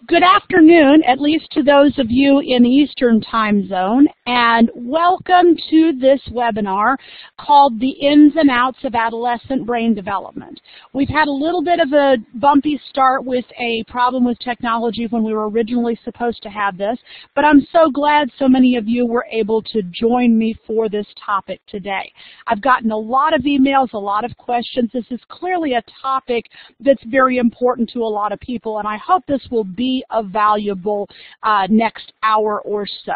Good afternoon, at least to those of you in the Eastern Time Zone, and welcome to this webinar called The Ins and Outs of Adolescent Brain Development. We've had a little bit of a bumpy start with a problem with technology when we were originally supposed to have this, but I'm so glad so many of you were able to join me for this topic today. I've gotten a lot of emails, a lot of questions. This is clearly a topic that's very important to a lot of people, and I hope this will be a valuable next hour or so.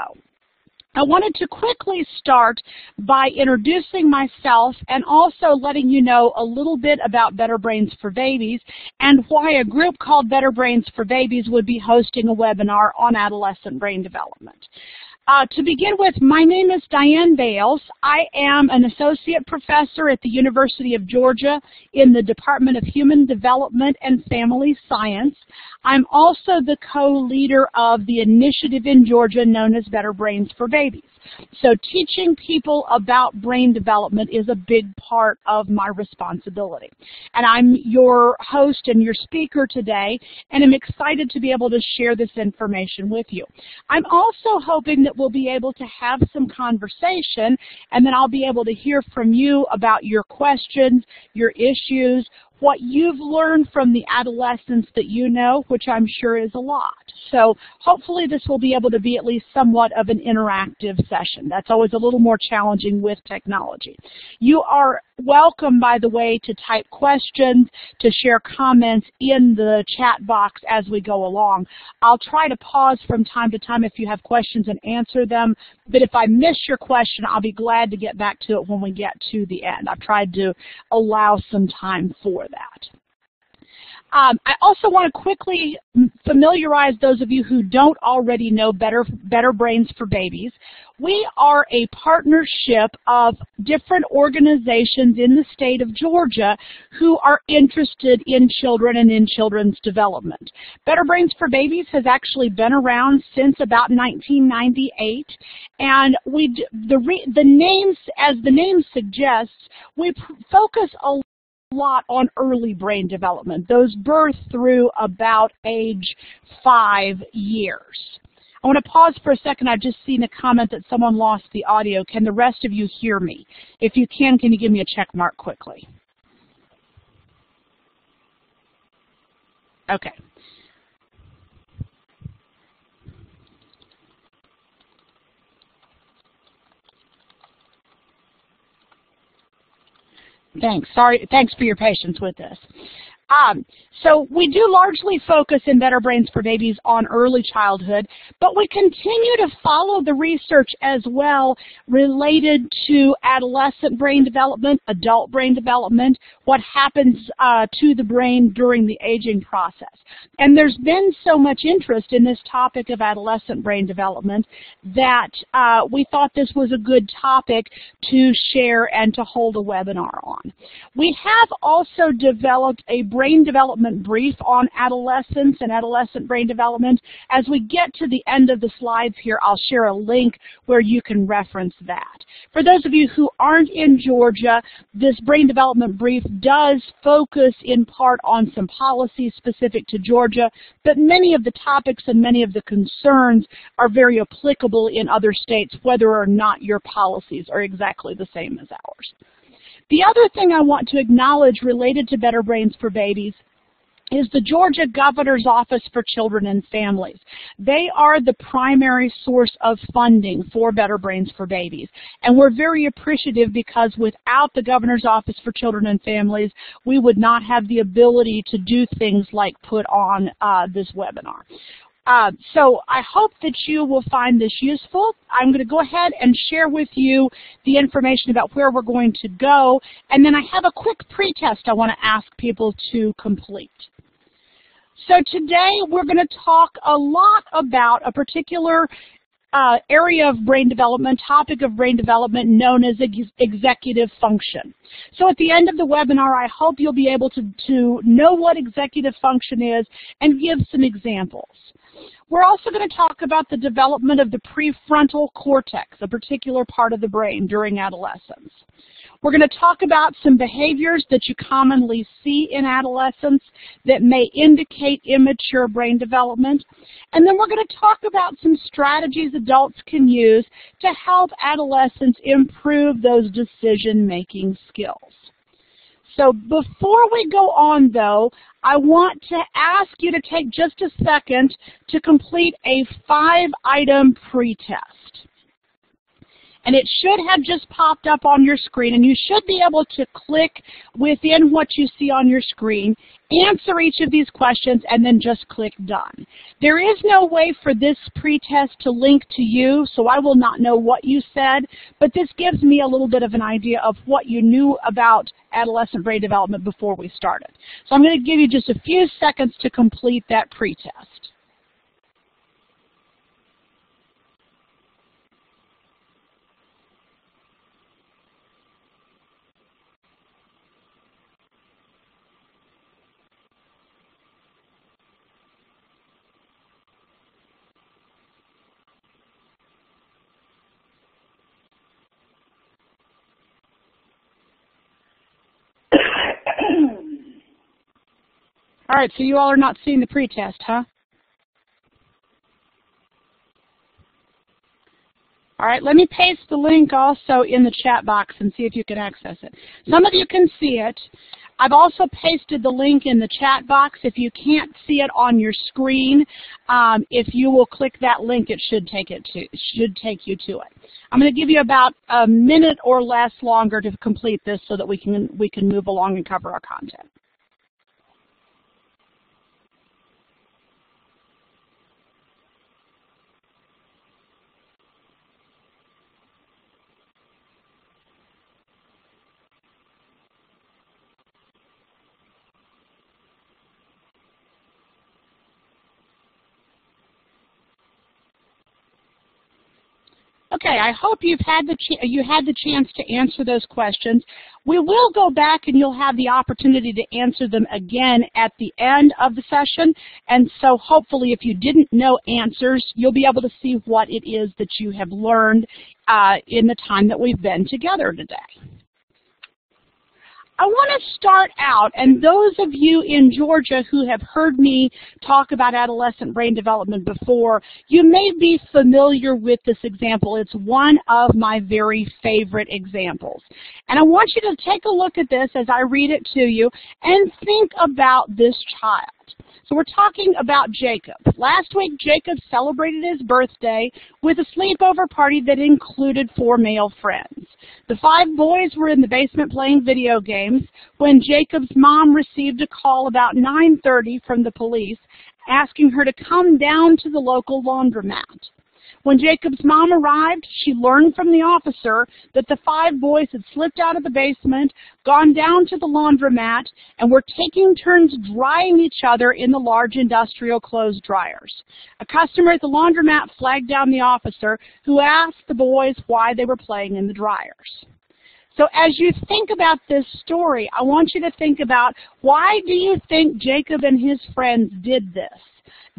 I wanted to quickly start by introducing myself and also letting you know a little bit about Better Brains for Babies and why a group called Better Brains for Babies would be hosting a webinar on adolescent brain development. To begin with, my name is Diane Bales. I am an associate professor at the University of Georgia in the Department of Human Development and Family Science. I'm also the co-leader of the initiative in Georgia known as Better Brains for Babies. So teaching people about brain development is a big part of my responsibility. And I'm your host and your speaker today, and I'm excited to be able to share this information with you. I'm also hoping that we'll be able to have some conversation, and then I'll be able to hear from you about your questions, your issues, what you've learned from the adolescents that you know, which I'm sure is a lot. So hopefully this will be able to be at least somewhat of an interactive session. That's always a little more challenging with technology. You are welcome, by the way, to type questions, to share comments in the chat box as we go along. I'll try to pause from time to time if you have questions and answer them, but if I miss your question, I'll be glad to get back to it when we get to the end. I've tried to allow some time for that. I also want to quickly familiarize those of you who don't already know Better Brains for Babies. We are a partnership of different organizations in the state of Georgia who are interested in children and in children's development. Better Brains for Babies has actually been around since about 1998, and as the name suggests, we focus a lot on early brain development, those birth through about age 5 years. I want to pause for a second. I've just seen a comment that someone lost the audio. Can the rest of you hear me? If you can you give me a check mark quickly? Okay. Thanks. Sorry. Thanks for your patience with this. So we do largely focus in Better Brains for Babies on early childhood, but we continue to follow the research as well related to adolescent brain development, adult brain development, what happens to the brain during the aging process. And there's been so much interest in this topic of adolescent brain development that we thought this was a good topic to share and to hold a webinar on. We have also developed a brain development brief on adolescence and adolescent brain development. As we get to the end of the slides here, I'll share a link where you can reference that. For those of you who aren't in Georgia, this brain development brief does focus in part on some policies specific to Georgia, but many of the topics and many of the concerns are very applicable in other states, whether or not your policies are exactly the same as ours. The other thing I want to acknowledge related to Better Brains for Babies is the Georgia Governor's Office for Children and Families. They are the primary source of funding for Better Brains for Babies. And we're very appreciative because without the Governor's Office for Children and Families, we would not have the ability to do things like put on this webinar. So I hope that you will find this useful. I'm going to go ahead and share with you the information about where we're going to go, and then I have a quick pretest I want to ask people to complete. So today we're going to talk a lot about a particular area of brain development, topic of brain development known as executive function. So at the end of the webinar, I hope you'll be able to know what executive function is and give some examples. We're also going to talk about the development of the prefrontal cortex, a particular part of the brain during adolescence. We're going to talk about some behaviors that you commonly see in adolescents that may indicate immature brain development. And then we're going to talk about some strategies adults can use to help adolescents improve those decision-making skills. So before we go on, though, I want to ask you to take just a second to complete a 5-item pretest. And it should have just popped up on your screen, and you should be able to click within what you see on your screen, answer each of these questions, and then just click Done. There is no way for this pretest to link to you, so I will not know what you said, but this gives me a little bit of an idea of what you knew about adolescent brain development before we started. So I'm going to give you just a few seconds to complete that pretest. All right, so you all are not seeing the pretest, huh? All right, let me paste the link also in the chat box and see if you can access it. Some of you can see it. I've also pasted the link in the chat box. If you can't see it on your screen, if you will click that link, it should take you to it. I'm going to give you about a minute or less longer to complete this so that we can move along and cover our content. Okay, I hope you had the chance to answer those questions. We will go back and you'll have the opportunity to answer them again at the end of the session. And so hopefully if you didn't know answers, you'll be able to see what it is that you have learned in the time that we've been together today. I want to start out, and those of you in Georgia who have heard me talk about adolescent brain development before, you may be familiar with this example. It's one of my very favorite examples. And I want you to take a look at this as I read it to you and think about this child. So we're talking about Jacob. Last week, Jacob celebrated his birthday with a sleepover party that included 4 male friends. The 5 boys were in the basement playing video games when Jacob's mom received a call about 9:30 from the police asking her to come down to the local laundromat. When Jacob's mom arrived, she learned from the officer that the 5 boys had slipped out of the basement, gone down to the laundromat, and were taking turns drying each other in the large industrial clothes dryers. A customer at the laundromat flagged down the officer, who asked the boys why they were playing in the dryers. So as you think about this story, I want you to think about, why do you think Jacob and his friends did this?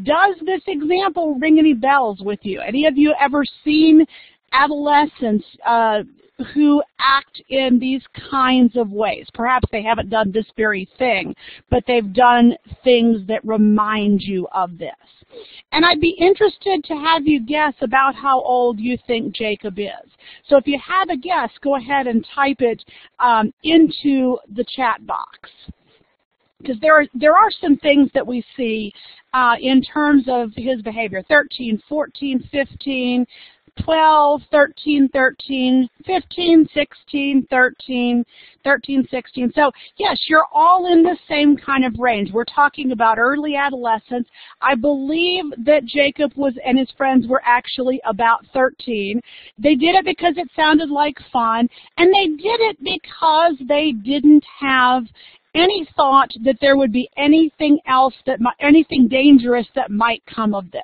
Does this example ring any bells with you? Any of you ever seen adolescents who act in these kinds of ways? Perhaps they haven't done this very thing, but they've done things that remind you of this. And I'd be interested to have you guess about how old you think Jacob is. So if you have a guess, go ahead and type it into the chat box. Because there are some things that we see in terms of his behavior. 13, 14, 15, 12, 13, 13, 15, 16, 13, 13, 16. So yes, you're all in the same kind of range. We're talking about early adolescence. I believe that Jacob and his friends were actually about 13. They did it because it sounded like fun, and they did it because they didn't have any thought that there would be anything else, anything dangerous that might come of this.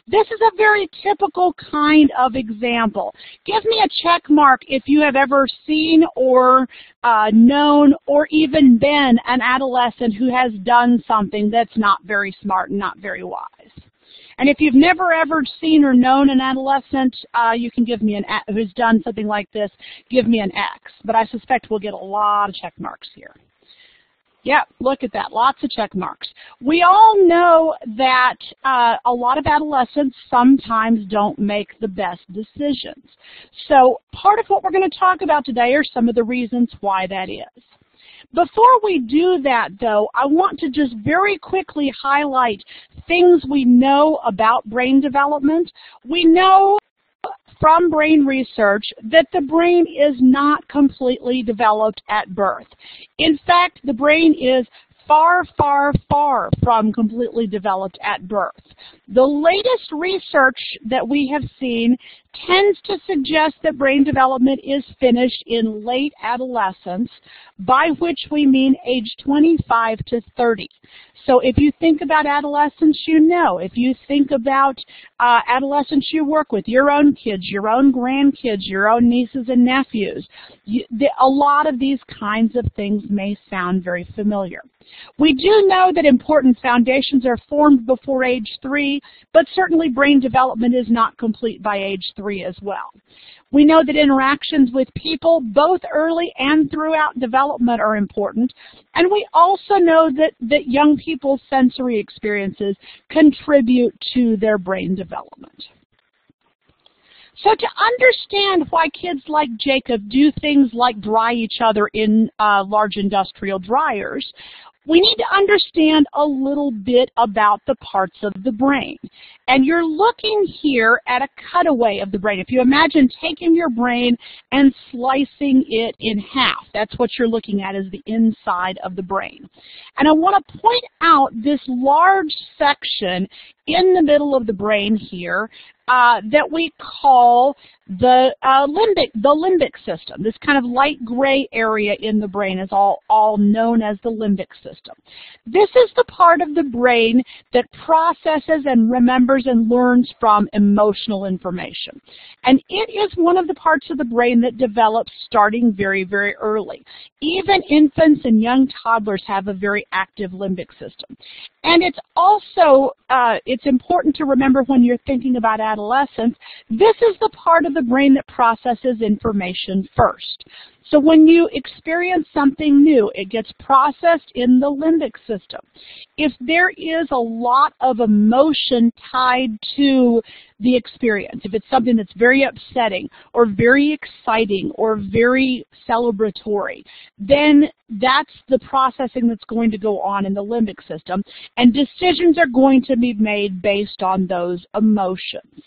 This is a very typical kind of example. Give me a check mark if you have ever seen or known or even been an adolescent who has done something that's not very smart and not very wise. And if you've never ever seen or known an adolescent, you can give me who's done something like this, give me an X. But I suspect we'll get a lot of check marks here. Yeah, look at that, lots of check marks. We all know that a lot of adolescents sometimes don't make the best decisions. So part of what we're going to talk about today are some of the reasons why that is. Before we do that, though, I want to just very quickly highlight things we know about brain development. We know from brain research that the brain is not completely developed at birth. In fact, the brain is far, far, far from completely developed at birth. The latest research that we have seen tends to suggest that brain development is finished in late adolescence, by which we mean age 25 to 30. So if you think about adolescents you know, if you think about adolescents you work with, your own kids, your own grandkids, your own nieces and nephews, a lot of these kinds of things may sound very familiar. We do know that important foundations are formed before age 3, but certainly brain development is not complete by age 3 as well. We know that interactions with people, both early and throughout development, are important, and we also know that young people's sensory experiences contribute to their brain development. So to understand why kids like Jacob do things like dry each other in large industrial dryers, we need to understand a little bit about the parts of the brain. And you're looking here at a cutaway of the brain. If you imagine taking your brain and slicing it in half, that's what you're looking at, is the inside of the brain. And I want to point out this large section in the middle of the brain here that we call the limbic system. This kind of light gray area in the brain is all known as the limbic system. This is the part of the brain that processes and remembers and learns from emotional information. And it is one of the parts of the brain that develops starting very, very early. Even infants and young toddlers have a very active limbic system. And it's also, it's important to remember when you're thinking about adolescence, this is the part of the brain that processes information first. So when you experience something new, it gets processed in the limbic system. If there is a lot of emotion tied to the experience, if it's something that's very upsetting or very exciting or very celebratory, then that's the processing that's going to go on in the limbic system, and decisions are going to be made based on those emotions.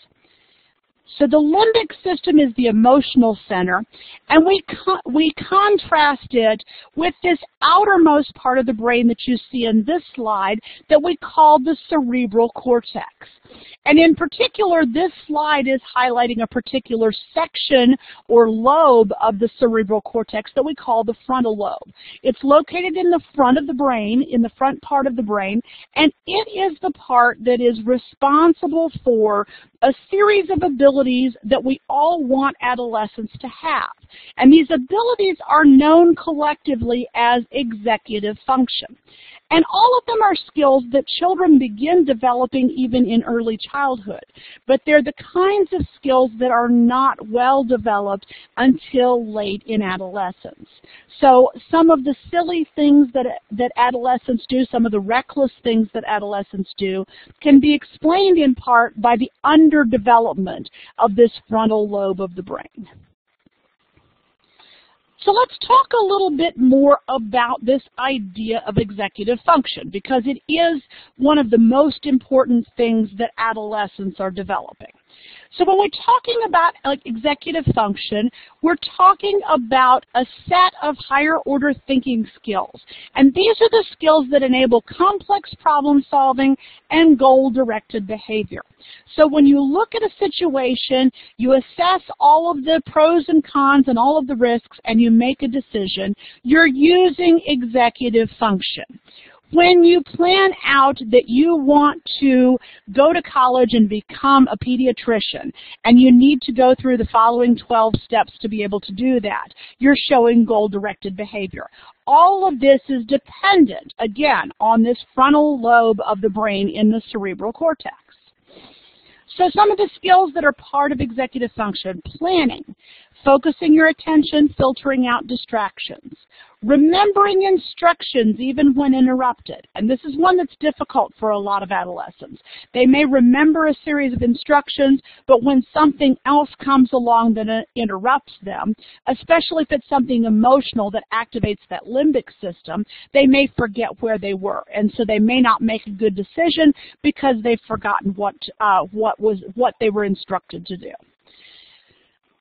So the limbic system is the emotional center, and we contrast it with this outermost part of the brain that you see in this slide that we call the cerebral cortex. And in particular, this slide is highlighting a particular section or lobe of the cerebral cortex that we call the frontal lobe. It's located in the front of the brain, in the front part of the brain, and it is the part that is responsible for a series of abilities that we all want adolescents to have. And these abilities are known collectively as executive function. And all of them are skills that children begin developing even in early childhood. But they're the kinds of skills that are not well developed until late in adolescence. So some of the silly things that adolescents do, some of the reckless things that adolescents do, can be explained in part by the underdevelopment of this frontal lobe of the brain. So let's talk a little bit more about this idea of executive function, because it is one of the most important things that adolescents are developing. So when we're talking about executive function, we're talking about a set of higher order thinking skills. And these are the skills that enable complex problem solving and goal-directed behavior. So when you look at a situation, you assess all of the pros and cons and all of the risks, and you make a decision. You're using executive function. When you plan out that you want to go to college and become a pediatrician, and you need to go through the following 12 steps to be able to do that, you're showing goal-directed behavior. All of this is dependent, again, on this frontal lobe of the brain in the cerebral cortex. So some of the skills that are part of executive function: planning, focusing your attention, filtering out distractions, remembering instructions even when interrupted. And this is one that's difficult for a lot of adolescents. They may remember a series of instructions, but when something else comes along that interrupts them, especially if it's something emotional that activates that limbic system, they may forget where they were. And so they may not make a good decision because they've forgotten what they were instructed to do.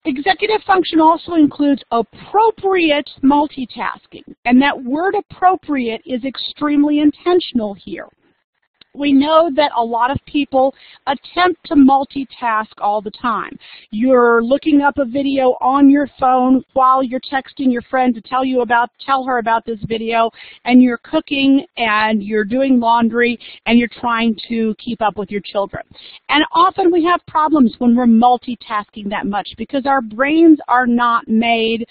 Executive function also includes appropriate multitasking, and that word appropriate is extremely intentional here. We know that a lot of people attempt to multitask all the time. You're looking up a video on your phone while you're texting your friend to tell her about this video, and you're cooking and you're doing laundry and you're trying to keep up with your children. And often we have problems when we're multitasking that much because our brains are not made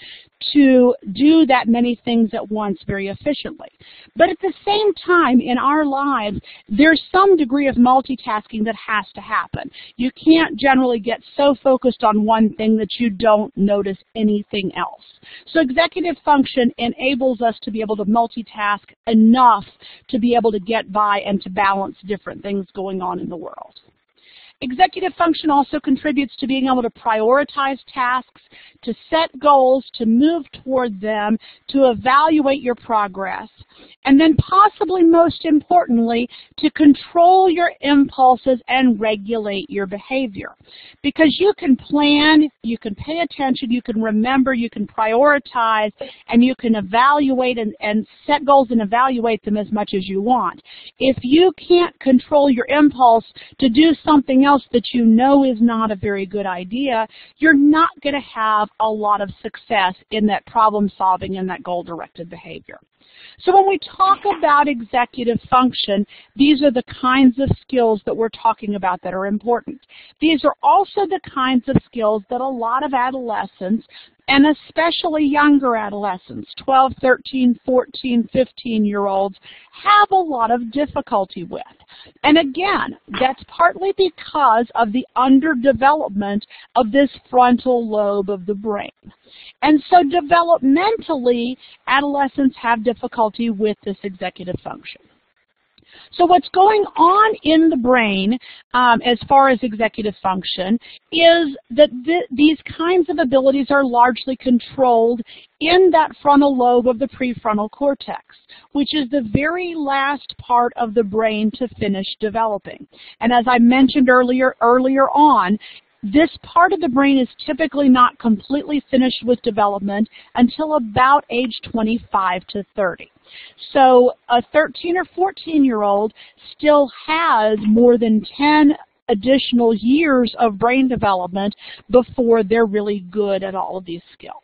to do that many things at once very efficiently. But at the same time, in our lives, there's some degree of multitasking that has to happen. You can't generally get so focused on one thing that you don't notice anything else. So executive function enables us to be able to multitask enough to be able to get by and to balance different things going on in the world. Executive function also contributes to being able to prioritize tasks, to set goals, to move toward them, to evaluate your progress, and then possibly most importantly, to control your impulses and regulate your behavior. Because you can plan, you can pay attention, you can remember, you can prioritize, and you can evaluate and set goals and evaluate them as much as you want. If you can't control your impulse to do something else that you know is not a very good idea, you're not going to have a lot of success in that problem solving and that goal-directed behavior. So when we talk about executive function, these are the kinds of skills that we're talking about that are important. These are also the kinds of skills that a lot of adolescents, and especially younger adolescents, 12, 13, 14, 15-year-olds, have a lot of difficulty with. And again, that's partly because of the underdevelopment of this frontal lobe of the brain. And so developmentally, adolescents have difficulty with this executive function. So what's going on in the brain as far as executive function is that these kinds of abilities are largely controlled in that frontal lobe of the prefrontal cortex, which is the very last part of the brain to finish developing. And as I mentioned earlier on, this part of the brain is typically not completely finished with development until about age 25 to 30. So a 13 or 14-year-old still has more than 10 additional years of brain development before they're really good at all of these skills.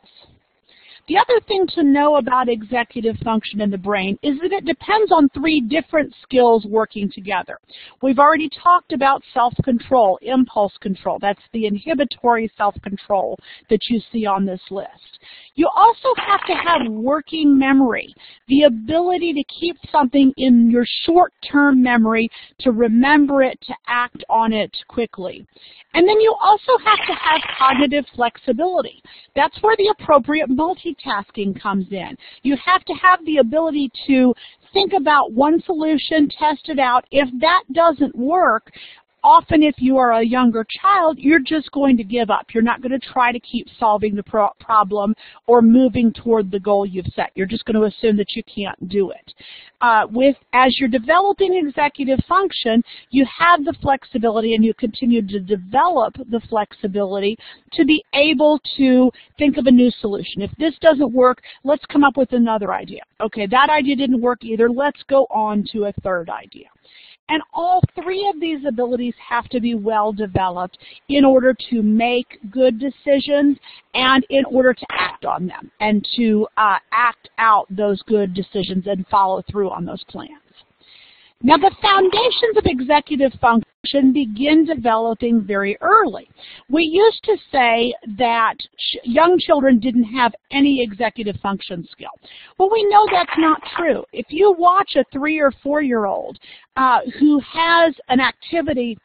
The other thing to know about executive function in the brain is that it depends on 3 different skills working together. We've already talked about self-control, impulse control. That's the inhibitory self-control that you see on this list. You also have to have working memory, the ability to keep something in your short-term memory, to remember it, to act on it quickly. And then you also have to have cognitive flexibility. That's where the appropriate multitasking comes in. You have to have the ability to think about one solution, test it out. If that doesn't work, often if you are a younger child, you're just going to give up. You're not going to try to keep solving the problem or moving toward the goal you've set. You're just going to assume that you can't do it. As you're developing executive function, you have the flexibility and you continue to develop the flexibility to be able to think of a new solution. If this doesn't work, let's come up with another idea. Okay, that idea didn't work either. Let's go on to a third idea. And all 3 of these abilities have to be well developed in order to make good decisions and in order to act on them and to act out those good decisions and follow through on those plans. Now, the foundations of executive function begin developing very early. We used to say that young children didn't have any executive function skill. Well, we know that's not true. If you watch a 3 or 4-year-old who has an activity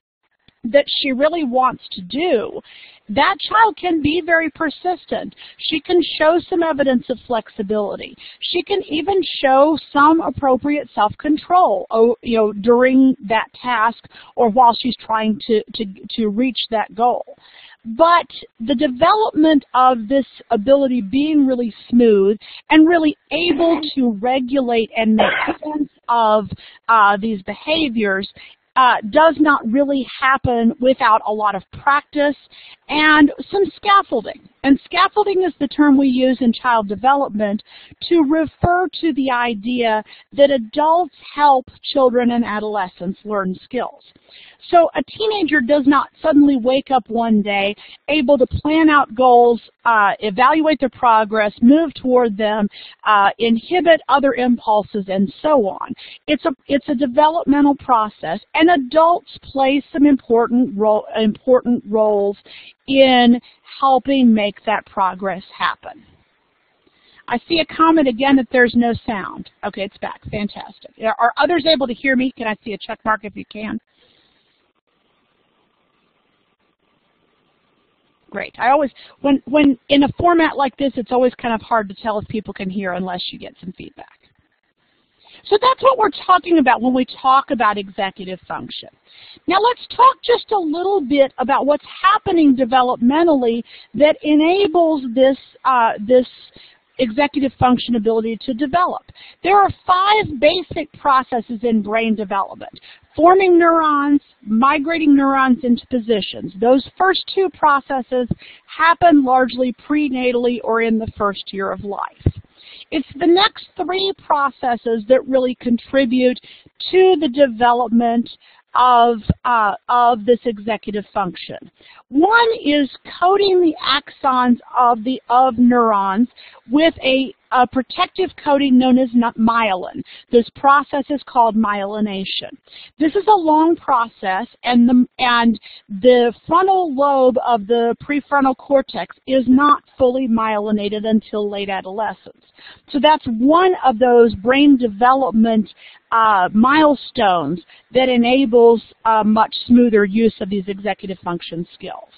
that she really wants to do, that child can be very persistent. She can show some evidence of flexibility. She can even show some appropriate self-control, during that task or while she's trying to reach that goal. But the development of this ability being really smooth and really able to regulate and make sense of these behaviors does not really happen without a lot of practice and some scaffolding. And scaffolding is the term we use in child development to refer to the idea that adults help children and adolescents learn skills. So a teenager does not suddenly wake up one day able to plan out goals, evaluate their progress, move toward them, inhibit other impulses, and so on. It's a developmental process, and adults play some important roles in helping make that progress happen. I see a comment again that there's no sound. Okay, it's back. Fantastic. Are others able to hear me? Can I see a check mark if you can? Great. I always, when in a format like this, it's always kind of hard to tell if people can hear unless you get some feedback. So that's what we're talking about when we talk about executive function. Now let's talk just a little bit about what's happening developmentally that enables this executive function ability to develop. There are 5 basic processes in brain development: forming neurons, migrating neurons into positions. Those first 2 processes happen largely prenatally or in the first year of life. It's the next 3 processes that really contribute to the development of this executive function. One is coding the axons of neurons with a protective coating known as myelin. This process is called myelination. This is a long process, and the frontal lobe of the prefrontal cortex is not fully myelinated until late adolescence. So that's one of those brain development milestones that enables much smoother use of these executive function skills.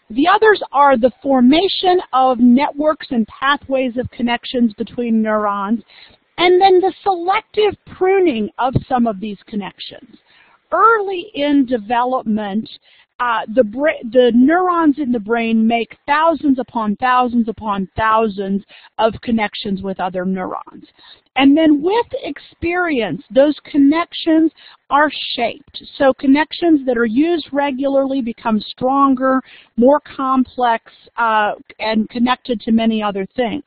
The others are the formation of networks and pathways of connections between neurons, and then the selective pruning of some of these connections. Early in development, the neurons in the brain make thousands upon thousands upon thousands of connections with other neurons. And then with experience, those connections are shaped. So connections that are used regularly become stronger, more complex, and connected to many other things.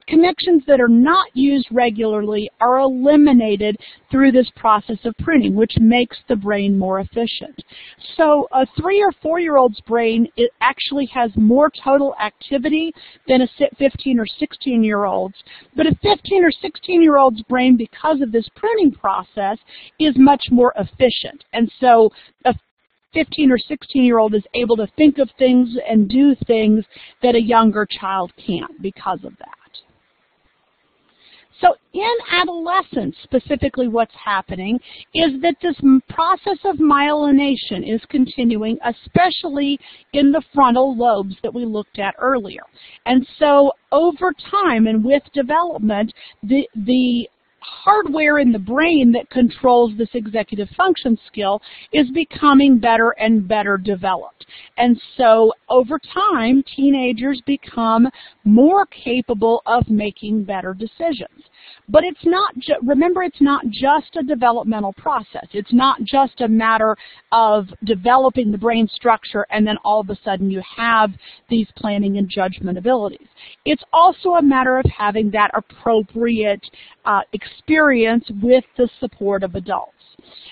Connections that are not used regularly are eliminated through this process of pruning, which makes the brain more efficient. So a 3 or 4-year-old's brain, it actually has more total activity than a 15 or 16-year-old's. But a 15 or 16-year-old's brain, because of this pruning process, is much more efficient. And so a 15 or 16-year-old is able to think of things and do things that a younger child can't because of that. So in adolescence, specifically what's happening is that this process of myelination is continuing, especially in the frontal lobes that we looked at earlier. And so over time and with development, the hardware in the brain that controls this executive function skill is becoming better and better developed. And so over time, teenagers become more capable of making better decisions. But it's not, remember, it's not just a developmental process. It's not just a matter of developing the brain structure and then all of a sudden you have these planning and judgment abilities. It's also a matter of having that appropriate experience with the support of adults.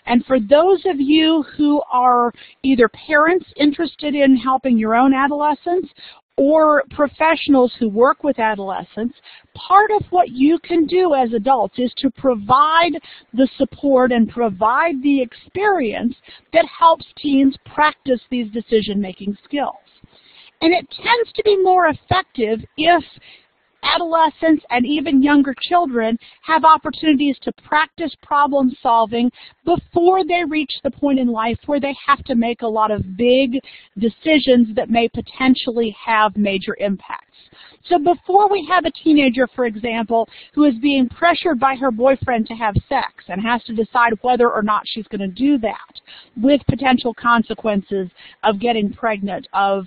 And for those of you who are either parents interested in helping your own adolescents or professionals who work with adolescents, part of what you can do as adults is to provide the support and provide the experience that helps teens practice these decision-making skills. And it tends to be more effective if adolescents and even younger children have opportunities to practice problem solving before they reach the point in life where they have to make a lot of big decisions that may potentially have major impacts. So before we have a teenager, for example, who is being pressured by her boyfriend to have sex and has to decide whether or not she's going to do that, with potential consequences of getting pregnant, of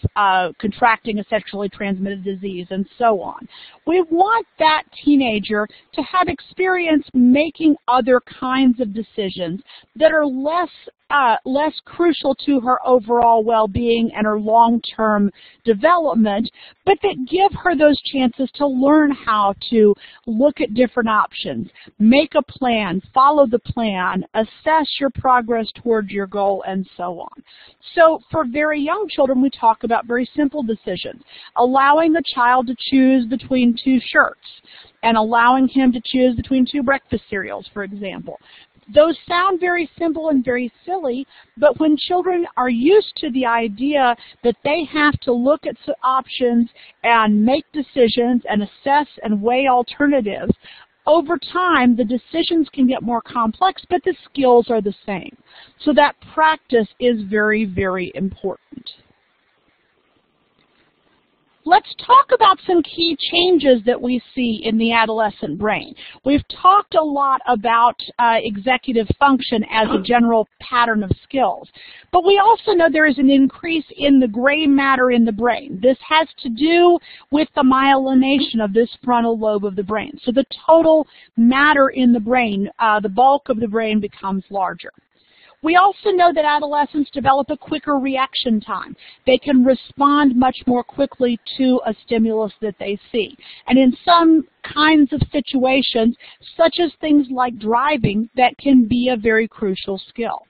contracting a sexually transmitted disease, and so on, we want that teenager to have experience making other kinds of decisions that are less crucial to her overall well-being and her long-term development, but that give her those chances to learn how to look at different options, make a plan, follow the plan, assess your progress towards your goal, and so on. So for very young children, we talk about very simple decisions, allowing a child to choose between two shirts and allowing him to choose between two breakfast cereals, for example. Those sound very simple and very silly, but when children are used to the idea that they have to look at options and make decisions and assess and weigh alternatives, over time the decisions can get more complex, but the skills are the same. So that practice is very, very important. Let's talk about some key changes that we see in the adolescent brain. We've talked a lot about executive function as a general pattern of skills, but we also know there is an increase in the gray matter in the brain. This has to do with the myelination of this frontal lobe of the brain. So the total matter in the brain, the bulk of the brain, becomes larger. We also know that adolescents develop a quicker reaction time. They can respond much more quickly to a stimulus that they see. And in some kinds of situations, such as things like driving, that can be a very crucial skill.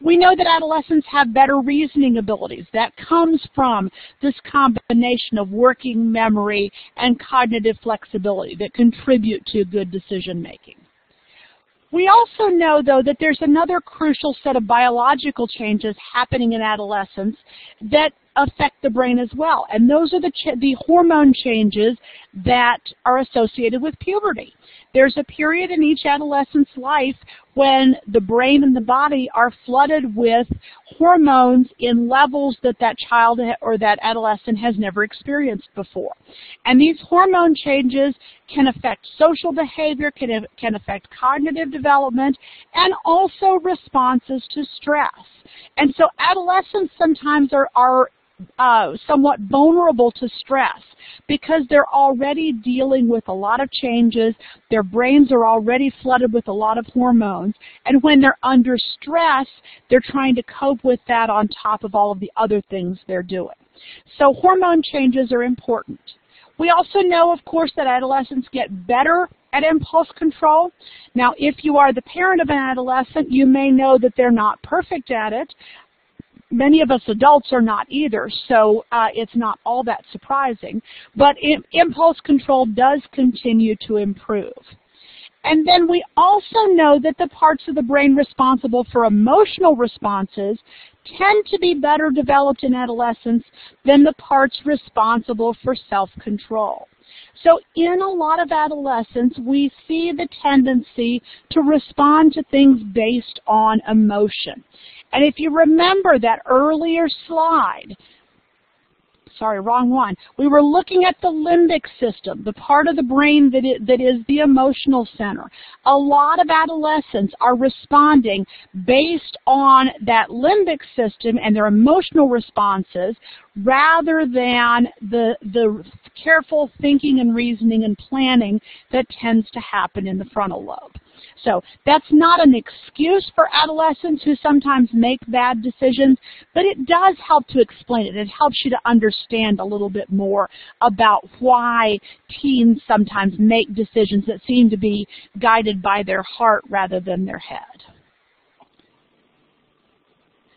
We know that adolescents have better reasoning abilities. That comes from this combination of working memory and cognitive flexibility that contribute to good decision making. We also know, though, that there's another crucial set of biological changes happening in adolescence that affect the brain as well, and those are the hormone changes that are associated with puberty. There's a period in each adolescent's life when the brain and the body are flooded with hormones in levels that that child or that adolescent has never experienced before. And these hormone changes can affect social behavior, can affect cognitive development, and also responses to stress. And so adolescents sometimes are somewhat vulnerable to stress because they're already dealing with a lot of changes. Their brains are already flooded with a lot of hormones, and when they're under stress, they're trying to cope with that on top of all of the other things they're doing. So hormone changes are important. We also know, of course, that adolescents get better at impulse control. Now, if you are the parent of an adolescent, you may know that they're not perfect at it. Many of us adults are not either, so it's not all that surprising. But impulse control does continue to improve. And then we also know that the parts of the brain responsible for emotional responses tend to be better developed in adolescence than the parts responsible for self-control. So in a lot of adolescents, we see the tendency to respond to things based on emotion. And if you remember that earlier slide, sorry, wrong one. We were looking at the limbic system, the part of the brain that is the emotional center. A lot of adolescents are responding based on that limbic system and their emotional responses rather than the careful thinking and reasoning and planning that tends to happen in the frontal lobe. So that's not an excuse for adolescents who sometimes make bad decisions, but it does help to explain it. It helps you to understand a little bit more about why teens sometimes make decisions that seem to be guided by their heart rather than their head.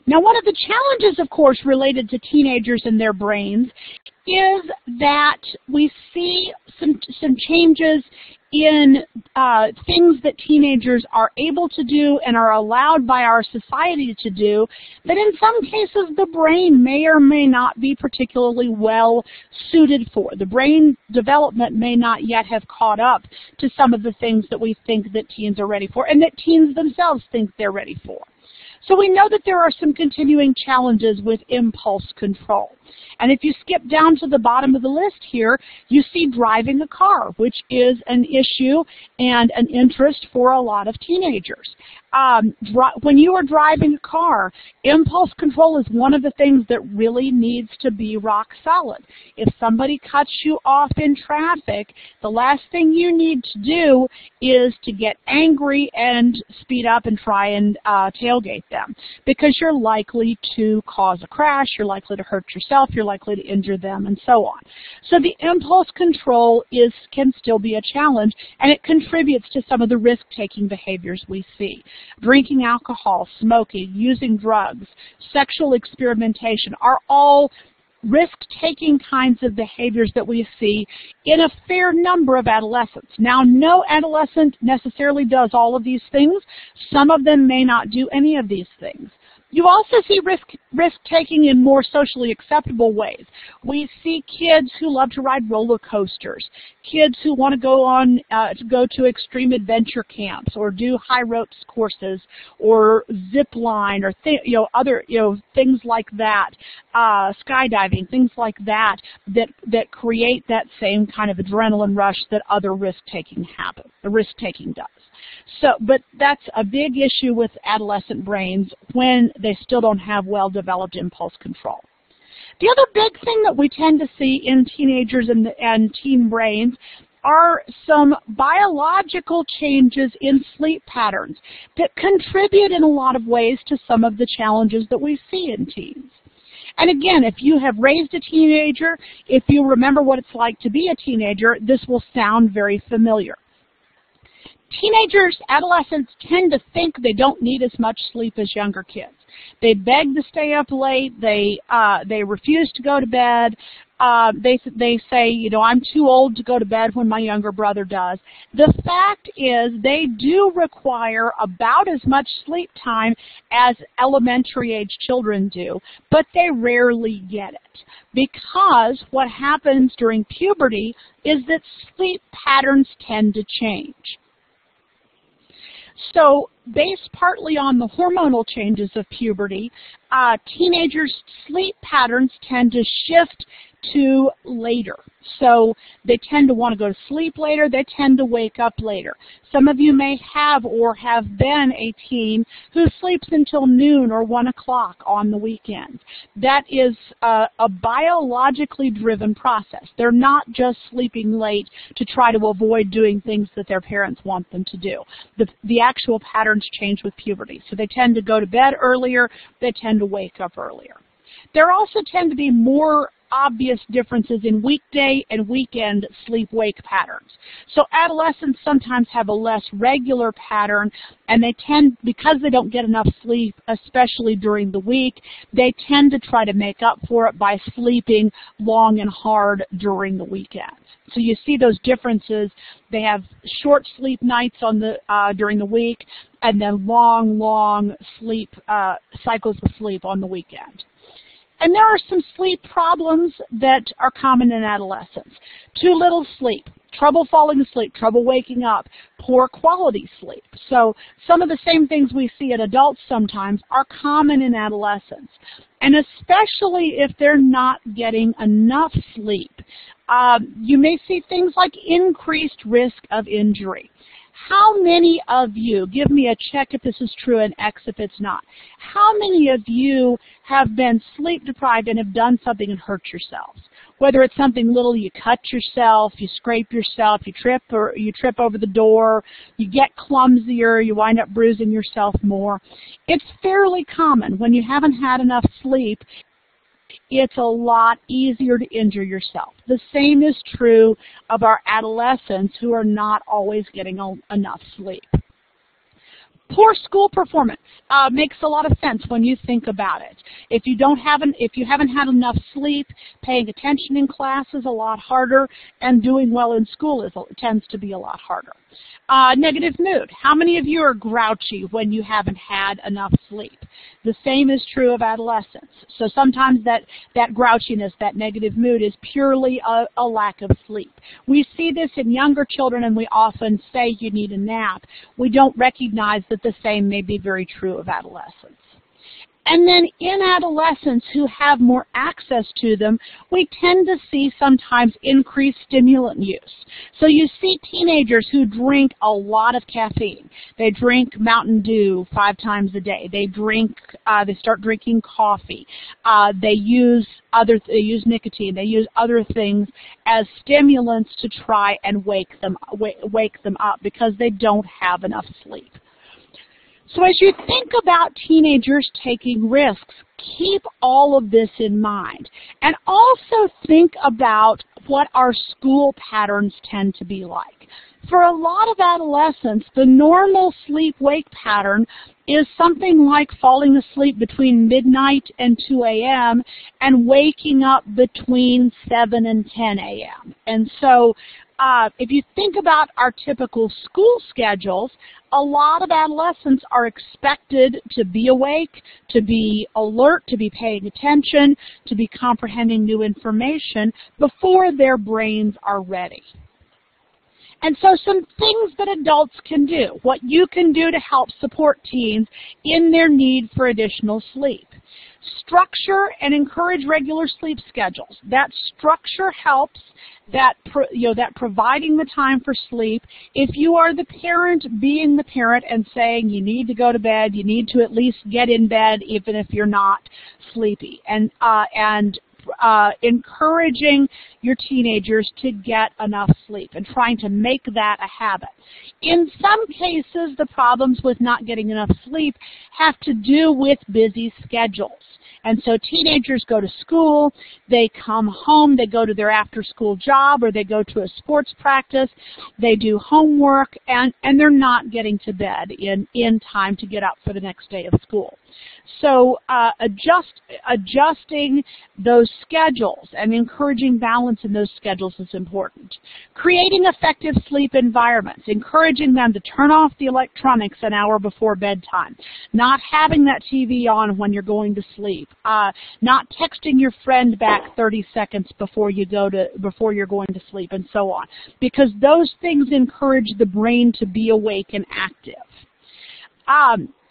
Now, one of the challenges, of course, related to teenagers and their brains is that we see some changes in things that teenagers are able to do and are allowed by our society to do that in some cases the brain may or may not be particularly well suited for. The brain development may not yet have caught up to some of the things that we think that teens are ready for and that teens themselves think they're ready for. So we know that there are some continuing challenges with impulse control. And if you skip down to the bottom of the list here, you see driving a car, which is an issue and an interest for a lot of teenagers. When you are driving a car, impulse control is one of the things that really needs to be rock solid. If somebody cuts you off in traffic, the last thing you need to do is to get angry and speed up and try and tailgate them, because you're likely to cause a crash, you're likely to hurt yourself, you're likely to injure them, and so on. So the impulse control can still be a challenge, and it contributes to some of the risk-taking behaviors we see. Drinking alcohol, smoking, using drugs, sexual experimentation are all risk-taking kinds of behaviors that we see in a fair number of adolescents. Now, no adolescent necessarily does all of these things. Some of them may not do any of these things. You also see risk-taking in more socially acceptable ways. We see kids who love to ride roller coasters, kids who want to go to extreme adventure camps or do high ropes courses or zip line or other things like that, skydiving, things like that create that same kind of adrenaline rush that other risk-taking does. So, but that's a big issue with adolescent brains when they still don't have well-developed impulse control. The other big thing that we tend to see in teenagers and teen brains are some biological changes in sleep patterns that contribute in a lot of ways to some of the challenges that we see in teens. And again, if you have raised a teenager, if you remember what it's like to be a teenager, this will sound very familiar. Teenagers, adolescents tend to think they don't need as much sleep as younger kids. They beg to stay up late. They refuse to go to bed. They say, I'm too old to go to bed when my younger brother does. The fact is they do require about as much sleep time as elementary age children do, but they rarely get it. Because what happens during puberty is that sleep patterns tend to change. So, based partly on the hormonal changes of puberty, teenagers' sleep patterns tend to shift to later. So they tend to want to go to sleep later, they tend to wake up later. Some of you may have or have been a teen who sleeps until noon or 1 o'clock on the weekends. That is a biologically driven process. They're not just sleeping late to try to avoid doing things that their parents want them to do. The actual patterns change with puberty. So they tend to go to bed earlier, they tend to wake up earlier. There also tend to be more obvious differences in weekday and weekend sleep-wake patterns. So adolescents sometimes have a less regular pattern, and they tend, because they don't get enough sleep, especially during the week, they tend to try to make up for it by sleeping long and hard during the weekends. So you see those differences. They have short sleep nights during the week, and then long sleep cycles of sleep on the weekend. And there are some sleep problems that are common in adolescence. Too little sleep, trouble falling asleep, trouble waking up, poor quality sleep. So some of the same things we see in adults sometimes are common in adolescents. And especially if they're not getting enough sleep, you may see things like increased risk of injury. How many of you, give me a check if this is true and X if it's not, how many of you have been sleep deprived and have done something and hurt yourselves? Whether it's something little, you cut yourself, you scrape yourself, you trip over the door, you get clumsier, you wind up bruising yourself more. It's fairly common when you haven't had enough sleep. It's a lot easier to injure yourself. The same is true of our adolescents who are not always getting enough sleep. Poor school performance makes a lot of sense when you think about it. If you haven't had enough sleep, paying attention in class is a lot harder, and doing well in school tends to be a lot harder. Negative mood. How many of you are grouchy when you haven't had enough sleep? The same is true of adolescence. So sometimes that grouchiness, that negative mood is purely a lack of sleep. We see this in younger children, and we often say you need a nap. We don't recognize that the same may be very true of adolescents. And then in adolescents who have more access to them, we tend to see sometimes increased stimulant use. So you see teenagers who drink a lot of caffeine. They drink Mountain Dew 5 times a day. They start drinking coffee. They use nicotine. They use other things as stimulants to try and wake them up because they don't have enough sleep. So as you think about teenagers taking risks, keep all of this in mind. And also think about what our school patterns tend to be like. For a lot of adolescents, the normal sleep-wake pattern is something like falling asleep between midnight and 2 a.m. and waking up between 7 and 10 a.m. And so if you think about our typical school schedules, a lot of adolescents are expected to be awake, to be alert, to be paying attention, to be comprehending new information before their brains are ready. And so some things that adults can do, what you can do to help support teens in their need for additional sleep. Structure and encourage regular sleep schedules. That structure helps, that providing the time for sleep. If you are the parent, being the parent and saying you need to go to bed, you need to at least get in bed even if you're not sleepy. And encouraging your teenagers to get enough sleep and trying to make that a habit. In some cases, the problems with not getting enough sleep have to do with busy schedules. And so teenagers go to school, they come home, they go to their after-school job, or they go to a sports practice, they do homework, and they're not getting to bed in time to get up for the next day of school. So adjusting those schedules and encouraging balance in those schedules is important. Creating effective sleep environments, encouraging them to turn off the electronics an hour before bedtime, not having that TV on when you're going to sleep, not texting your friend back 30 seconds before you're going to sleep, and so on, because those things encourage the brain to be awake and active.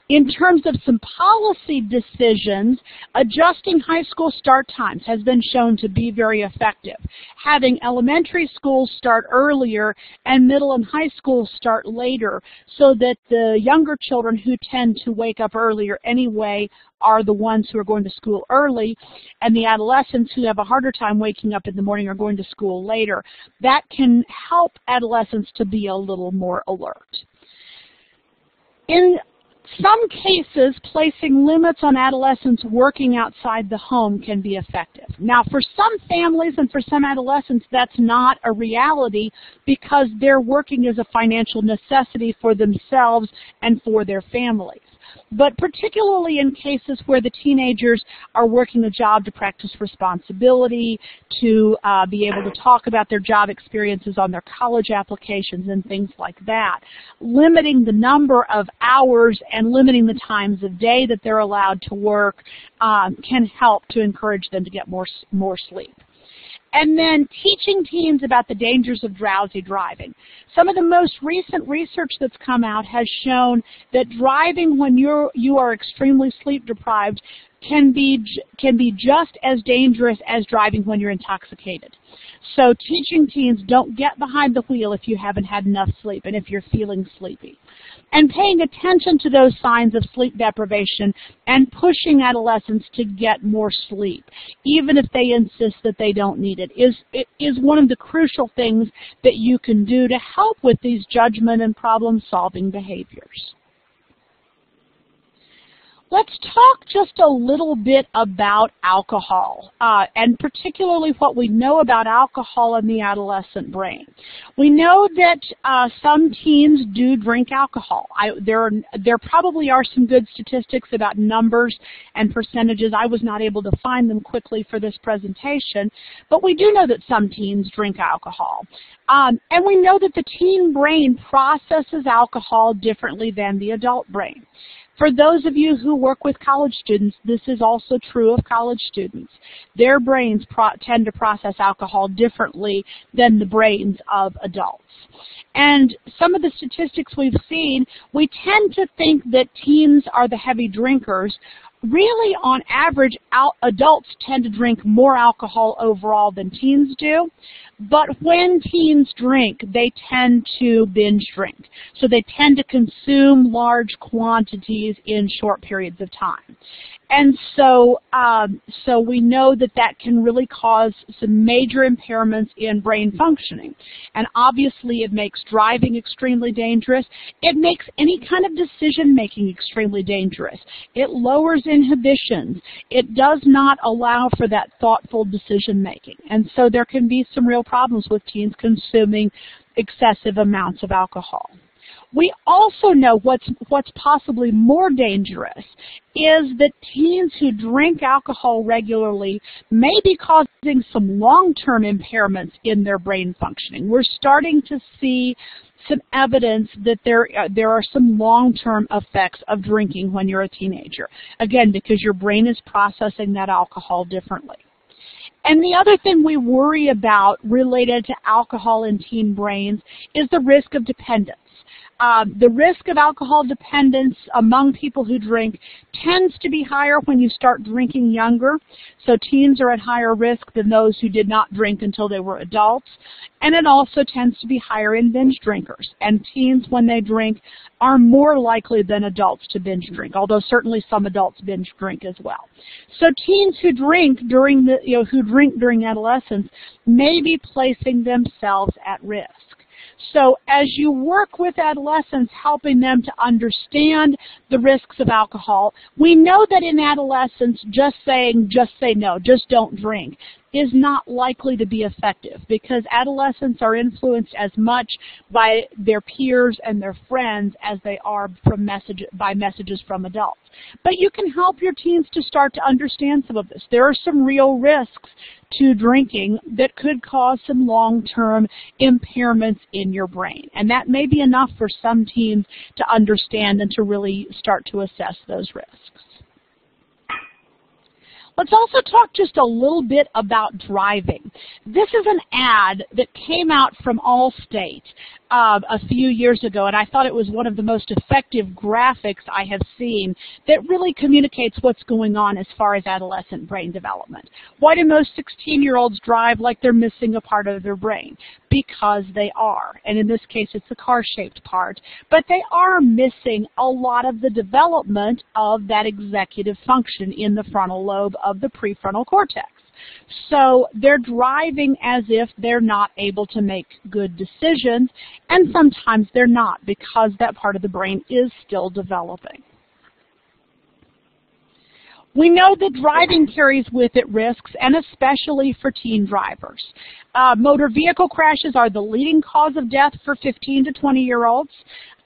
In terms of some policy decisions, adjusting high school start times has been shown to be very effective. Having elementary schools start earlier and middle and high schools start later so that the younger children who tend to wake up earlier anyway are the ones who are going to school early, and the adolescents who have a harder time waking up in the morning are going to school later. That can help adolescents to be a little more alert. In some cases, placing limits on adolescents working outside the home can be effective. Now, for some families and for some adolescents, that's not a reality because their working is a financial necessity for themselves and for their families. But particularly in cases where the teenagers are working a job to practice responsibility, to be able to talk about their job experiences on their college applications and things like that, limiting the number of hours and limiting the times of day that they're allowed to work can help to encourage them to get more sleep. And then teaching teens about the dangers of drowsy driving. Some of the most recent research that's come out has shown that driving when you are extremely sleep deprived can be just as dangerous as driving when you're intoxicated. So teaching teens, don't get behind the wheel if you haven't had enough sleep and if you're feeling sleepy. And paying attention to those signs of sleep deprivation and pushing adolescents to get more sleep, even if they insist that they don't need it, is one of the crucial things that you can do to help with these judgment and problem-solving behaviors. Let's talk just a little bit about alcohol, and particularly what we know about alcohol in the adolescent brain. We know that some teens do drink alcohol. There probably are some good statistics about numbers and percentages. I was not able to find them quickly for this presentation, but we do know that some teens drink alcohol. And we know that the teen brain processes alcohol differently than the adult brain. For those of you who work with college students, this is also true of college students. Their brains tend to process alcohol differently than the brains of adults. And some of the statistics we've seen, we tend to think that teens are the heavy drinkers. Really, on average, adults tend to drink more alcohol overall than teens do. But when teens drink, they tend to binge drink. So they tend to consume large quantities in short periods of time. And so we know that that can really cause some major impairments in brain functioning. And obviously it makes driving extremely dangerous. It makes any kind of decision-making extremely dangerous. It lowers inhibitions. It does not allow for that thoughtful decision-making. And so there can be some real problems with teens consuming excessive amounts of alcohol. We also know what's possibly more dangerous is that teens who drink alcohol regularly may be causing some long-term impairments in their brain functioning. We're starting to see some evidence that there are some long-term effects of drinking when you're a teenager. Again, because your brain is processing that alcohol differently. And the other thing we worry about related to alcohol in teen brains is the risk of dependence. The risk of alcohol dependence among people who drink tends to be higher when you start drinking younger. So teens are at higher risk than those who did not drink until they were adults. And it also tends to be higher in binge drinkers. And teens, when they drink, are more likely than adults to binge drink, although certainly some adults binge drink as well. So teens who drink during adolescence may be placing themselves at risk. So as you work with adolescents, helping them to understand the risks of alcohol, we know that in adolescence, just saying, just say no, just don't drink, is not likely to be effective because adolescents are influenced as much by their peers and their friends as they are by messages from adults. But you can help your teens to start to understand some of this. There are some real risks to drinking that could cause some long-term impairments in your brain. And that may be enough for some teens to understand and to really start to assess those risks. Let's also talk just a little bit about driving. This is an ad that came out from Allstate a few years ago, and I thought it was one of the most effective graphics I have seen that really communicates what's going on as far as adolescent brain development. Why do most 16-year-olds drive like they're missing a part of their brain? Because they are, and in this case it's the car-shaped part, but they are missing a lot of the development of that executive function in the frontal lobe of the prefrontal cortex. So they're driving as if they're not able to make good decisions, and sometimes they're not because that part of the brain is still developing. We know that driving carries with it risks, and especially for teen drivers. Motor vehicle crashes are the leading cause of death for 15 to 20-year-olds,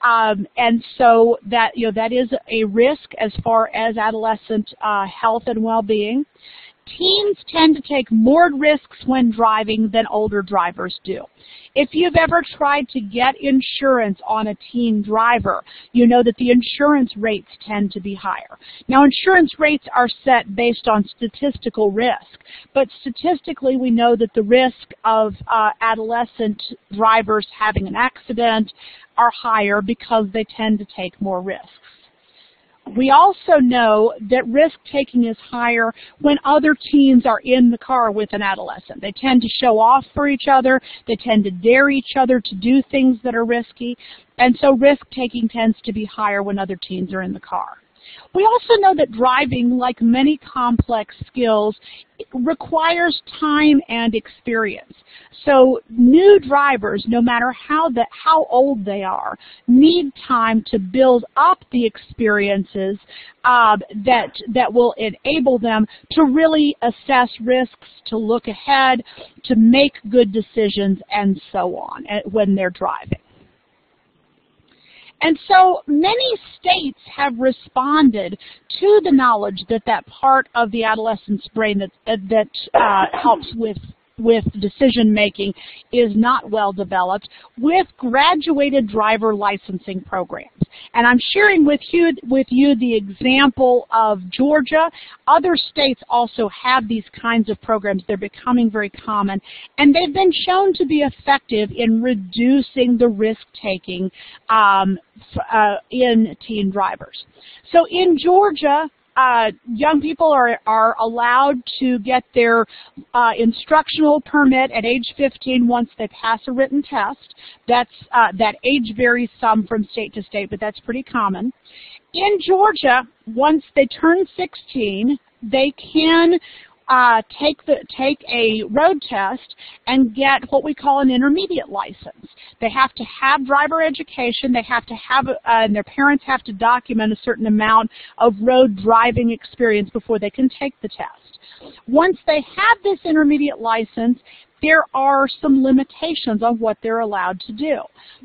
and so that is a risk as far as adolescent health and well-being. Teens tend to take more risks when driving than older drivers do. If you've ever tried to get insurance on a teen driver, you know that the insurance rates tend to be higher. Now, insurance rates are set based on statistical risk, but statistically we know that the risk of adolescent drivers having an accident are higher because they tend to take more risks. We also know that risk-taking is higher when other teens are in the car with an adolescent. They tend to show off for each other. They tend to dare each other to do things that are risky. And so risk-taking tends to be higher when other teens are in the car. We also know that driving, like many complex skills, requires time and experience. So new drivers, no matter how old they are, need time to build up the experiences that will enable them to really assess risks, to look ahead, to make good decisions, and so on when they're driving. And so many states have responded to the knowledge that that part of the adolescent's brain that helps with decision making is not well developed with graduated driver licensing programs. And I'm sharing with you the example of Georgia. Other states also have these kinds of programs. They're becoming very common, and they've been shown to be effective in reducing the risk-taking in teen drivers. So in Georgia, young people are allowed to get their instructional permit at age 15 once they pass a written test. That age varies some from state to state, but that's pretty common. In Georgia, once they turn 16, they can take a road test and get what we call an intermediate license. They have to have driver education. They have to have, and their parents have to document a certain amount of road driving experience before they can take the test. Once they have this intermediate license, there are some limitations on what they're allowed to do.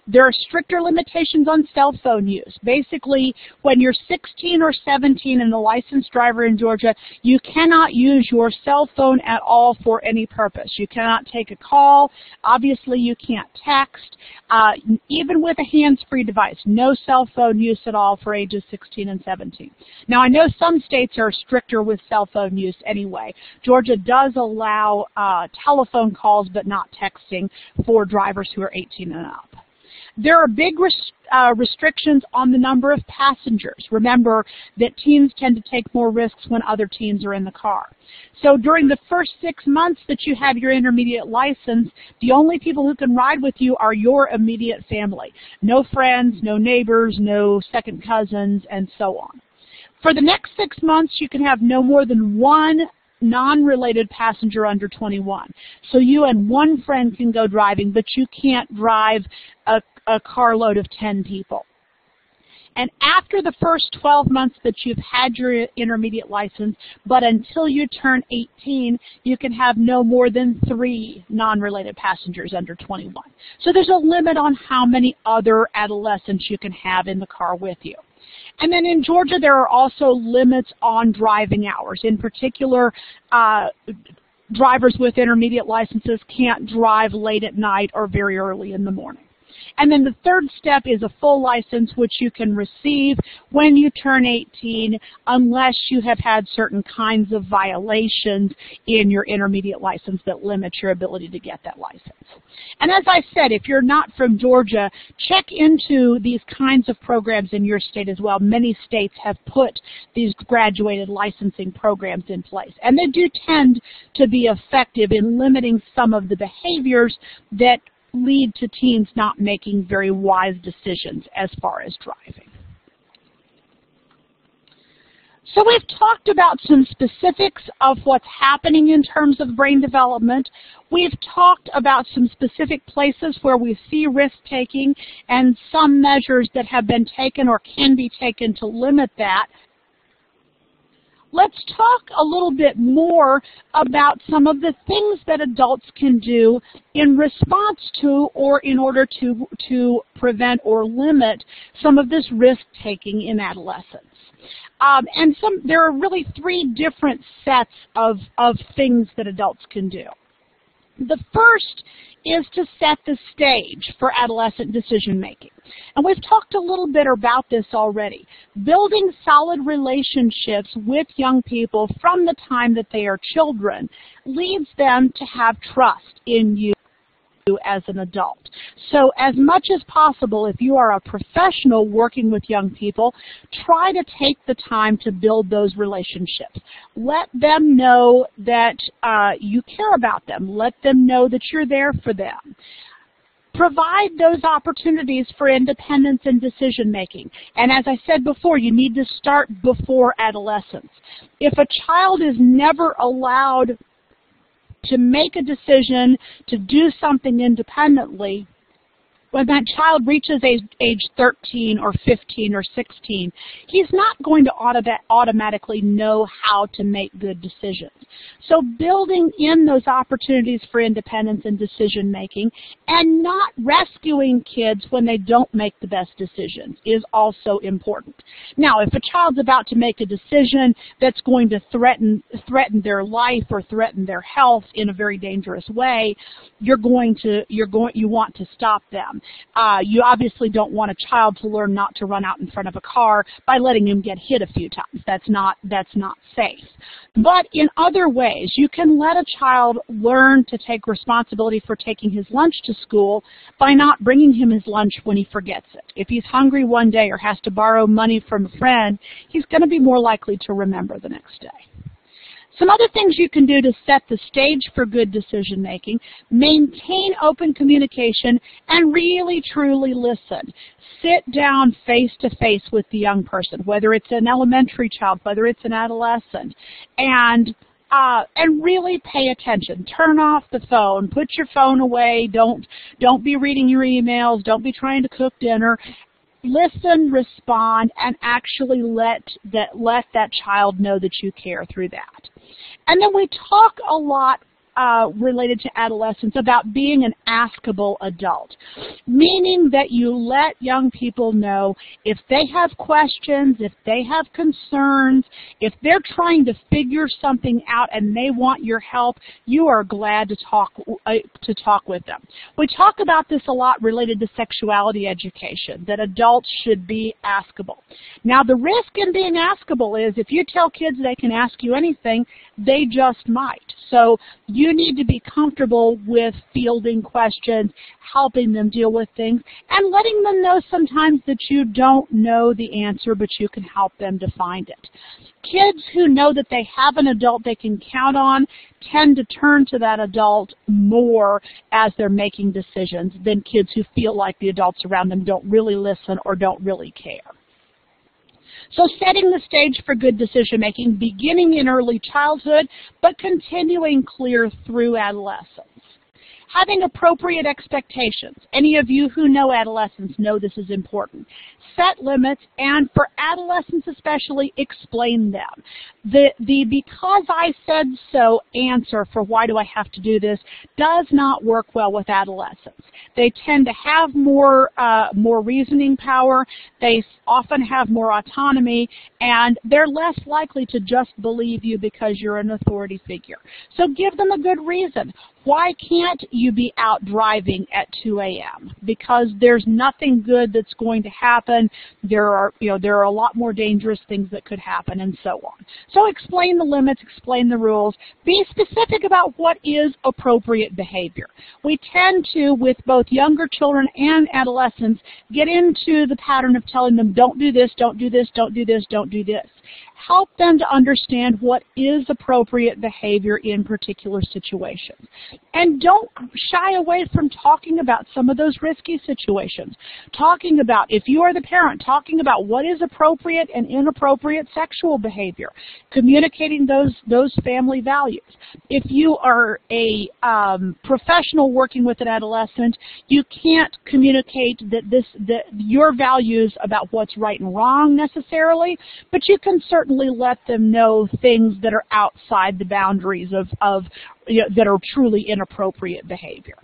There are stricter limitations on cell phone use. Basically, when you're 16 or 17 and a licensed driver in Georgia, you cannot use your cell phone at all for any purpose. You cannot take a call. Obviously, you can't text. Even with a hands-free device, no cell phone use at all for ages 16 and 17. Now, I know some states are stricter with cell phone use anyway. Georgia does allow telephone calls, but not texting for drivers who are 18 and up. There are big restrictions on the number of passengers. Remember that teens tend to take more risks when other teens are in the car. So during the first 6 months that you have your intermediate license, the only people who can ride with you are your immediate family. No friends, no neighbors, no second cousins, and so on. For the next 6 months, you can have no more than one non-related passenger under 21. So you and one friend can go driving, but you can't drive a carload of 10 people. And after the first 12 months that you've had your intermediate license, but until you turn 18, you can have no more than 3 non-related passengers under 21. So there's a limit on how many other adolescents you can have in the car with you. And then in Georgia, there are also limits on driving hours. In particular, drivers with intermediate licenses can't drive late at night or very early in the morning. And then the third step is a full license, which you can receive when you turn 18 unless you have had certain kinds of violations in your intermediate license that limit your ability to get that license. And as I said, if you're not from Georgia, check into these kinds of programs in your state as well. Many states have put these graduated licensing programs in place. And they do tend to be effective in limiting some of the behaviors that lead to teens not making very wise decisions as far as driving. So we've talked about some specifics of what's happening in terms of brain development. We've talked about some specific places where we see risk-taking and some measures that have been taken or can be taken to limit that. Let's talk a little bit more about some of the things that adults can do in response to or in order to prevent or limit some of this risk-taking in adolescence. There are really 3 different sets of things that adults can do. The first is to set the stage for adolescent decision making. And we've talked a little bit about this already. Building solid relationships with young people from the time that they are children leads them to have trust in you as an adult. So as much as possible, if you are a professional working with young people, try to take the time to build those relationships. Let them know that you care about them. Let them know that you're there for them. Provide those opportunities for independence and decision making. And as I said before, you need to start before adolescence. If a child is never allowed to make a decision, to do something independently, when that child reaches age 13 or 15 or 16, he's not going to automatically know how to make good decisions. So building in those opportunities for independence and decision making and not rescuing kids when they don't make the best decisions is also important. Now, if a child's about to make a decision that's going to threaten their life or threaten their health in a very dangerous way, you want to stop them. You obviously don't want a child to learn not to run out in front of a car by letting him get hit a few times. That's not safe. But in other ways, you can let a child learn to take responsibility for taking his lunch to school by not bringing him his lunch when he forgets it. If he's hungry one day or has to borrow money from a friend, he's going to be more likely to remember the next day. Some other things you can do to set the stage for good decision making: maintain open communication and really truly listen. Sit down face to face with the young person, whether it's an elementary child, whether it's an adolescent, and really pay attention. Turn off the phone. Put your phone away. Don't be reading your emails. Don't be trying to cook dinner. Listen, respond, and actually let that child know that you care through that. And then we talk a lot related to adolescence about being an askable adult, meaning that you let young people know if they have questions, if they have concerns, if they're trying to figure something out and they want your help, you are glad to talk with them. We talk about this a lot related to sexuality education, that adults should be askable. Now, the risk in being askable is if you tell kids they can ask you anything, they just might. So you need to be comfortable with fielding questions, helping them deal with things, and letting them know sometimes that you don't know the answer, but you can help them to find it. Kids who know that they have an adult they can count on tend to turn to that adult more as they're making decisions than kids who feel like the adults around them don't really listen or don't really care. So setting the stage for good decision-making, beginning in early childhood, but continuing clear through adolescence. Having appropriate expectations. Any of you who know adolescents know this is important. Set limits, and for adolescents especially, explain them. The because I said so answer for why do I have to do this does not work well with adolescents. They tend to have more reasoning power, they often have more autonomy, and they're less likely to just believe you because you're an authority figure. So give them a good reason. Why can't you be out driving at 2 a.m.? Because there's nothing good that's going to happen. There are a lot more dangerous things that could happen, and so on. So explain the limits, explain the rules. Be specific about what is appropriate behavior. We tend to, with both younger children and adolescents, get into the pattern of telling them, don't do this, don't do this, don't do this, don't do this. Help them to understand what is appropriate behavior in particular situations. And don't shy away from talking about some of those risky situations. Talking about, if you are the parent, talking about what is appropriate and inappropriate sexual behavior. Communicating those family values. If you are a professional working with an adolescent, you can't communicate that your values about what's right and wrong necessarily, but you can certainly let them know things that are outside the boundaries that are truly inappropriate behavior.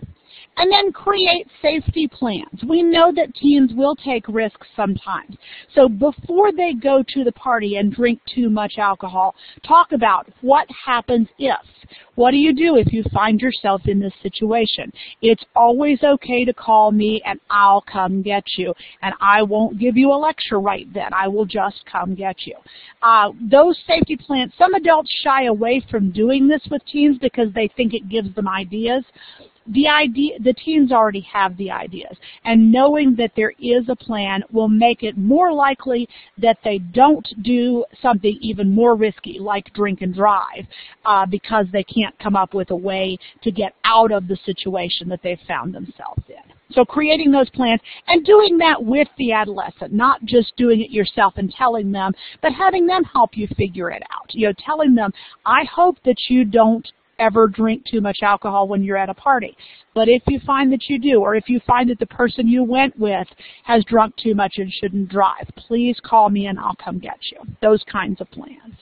And then create safety plans. We know that teens will take risks sometimes. So before they go to the party and drink too much alcohol, talk about what happens if. What do you do if you find yourself in this situation? It's always okay to call me and I'll come get you. And I won't give you a lecture right then. I will just come get you. Those safety plans, some adults shy away from doing this with teens because they think it gives them ideas. The teens already have the ideas, and knowing that there is a plan will make it more likely that they don't do something even more risky like drink and drive because they can't come up with a way to get out of the situation that they've found themselves in. So creating those plans and doing that with the adolescent, not just doing it yourself and telling them, but having them help you figure it out. You know, telling them, I hope that you don't ever drink too much alcohol when you're at a party. But if you find that you do, or if you find that the person you went with has drunk too much and shouldn't drive, please call me and I'll come get you. Those kinds of plans.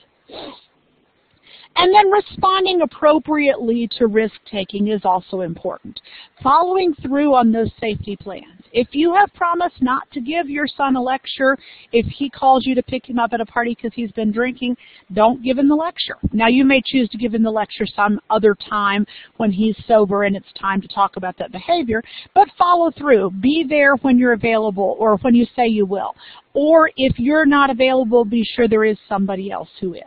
And then responding appropriately to risk-taking is also important. Following through on those safety plans. If you have promised not to give your son a lecture, if he calls you to pick him up at a party because he's been drinking, don't give him the lecture. Now, you may choose to give him the lecture some other time when he's sober and it's time to talk about that behavior, but follow through. Be there when you're available or when you say you will. Or if you're not available, be sure there is somebody else who is.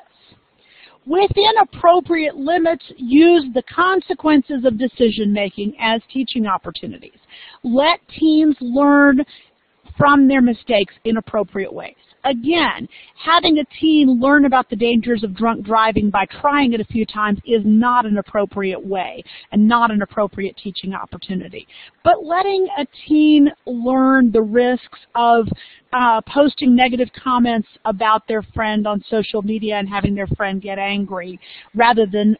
Within appropriate limits, use the consequences of decision-making as teaching opportunities. Let teens learn from their mistakes in appropriate ways. Again, having a teen learn about the dangers of drunk driving by trying it a few times is not an appropriate way and not an appropriate teaching opportunity. But letting a teen learn the risks of posting negative comments about their friend on social media and having their friend get angry rather than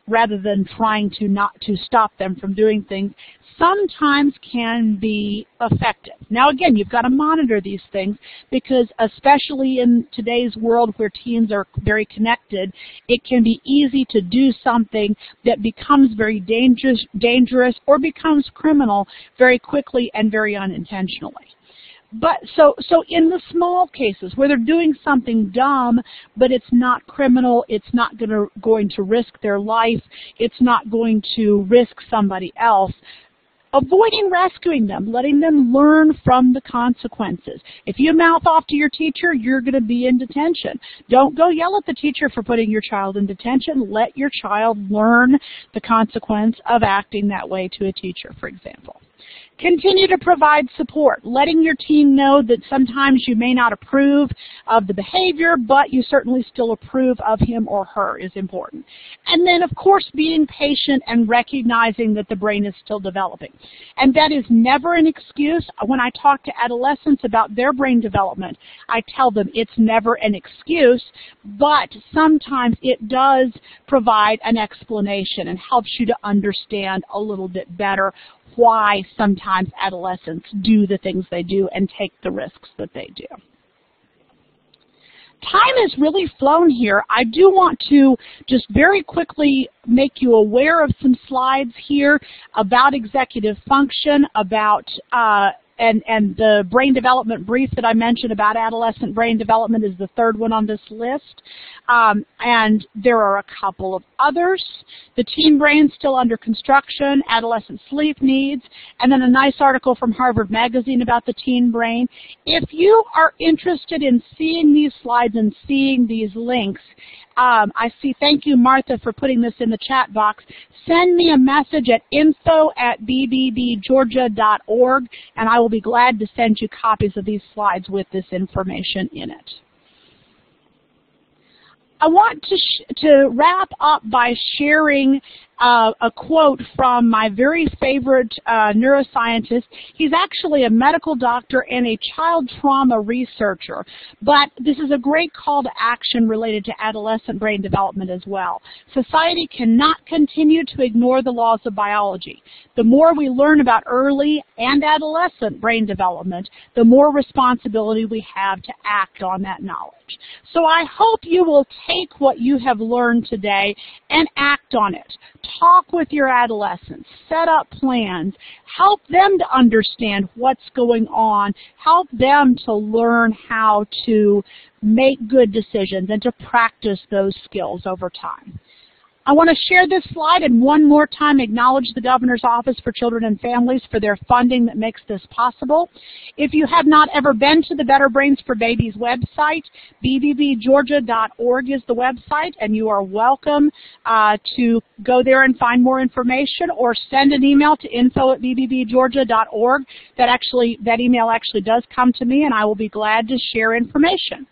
trying to stop them from doing things sometimes can be effective. Now again, you've got to monitor these things because especially in today's world where teens are very connected, it can be easy to do something that becomes very dangerous or becomes criminal very quickly and very unintentionally. But so in the small cases where they're doing something dumb, but it's not criminal, it's not going to risk their life, it's not going to risk somebody else, avoiding rescuing them, letting them learn from the consequences. If you mouth off to your teacher, you're going to be in detention. Don't go yell at the teacher for putting your child in detention. Let your child learn the consequence of acting that way to a teacher, for example. Continue to provide support, letting your teen know that sometimes you may not approve of the behavior, but you certainly still approve of him or her is important. And then, of course, being patient and recognizing that the brain is still developing. And that is never an excuse. When I talk to adolescents about their brain development, I tell them it's never an excuse, but sometimes it does provide an explanation and helps you to understand a little bit better why sometimes adolescents do the things they do and take the risks that they do. Time has really flown here. I do want to just very quickly make you aware of some slides here about executive function, about and the brain development brief that I mentioned about adolescent brain development is the third one on this list. And there are a couple of others. The teen brain still under construction, adolescent sleep needs, and then a nice article from Harvard Magazine about the teen brain. If you are interested in seeing these slides and seeing these links, I see, thank you, Martha, for putting this in the chat box. Send me a message at info@bbbgeorgia.org, and I will be glad to send you copies of these slides with this information in it. I want to wrap up by sharing a quote from my very favorite neuroscientist. He's actually a medical doctor and a child trauma researcher, but this is a great call to action related to adolescent brain development as well. Society cannot continue to ignore the laws of biology. The more we learn about early and adolescent brain development, the more responsibility we have to act on that knowledge. So I hope you will take what you have learned today and act on it. Talk with your adolescents, set up plans, help them to understand what's going on, help them to learn how to make good decisions and to practice those skills over time. I want to share this slide and one more time acknowledge the Governor's Office for Children and Families for their funding that makes this possible. If you have not ever been to the Better Brains for Babies website, bbbgeorgia.org is the website, and you are welcome to go there and find more information or send an email to info@bbbgeorgia.org. That email actually does come to me, and I will be glad to share information.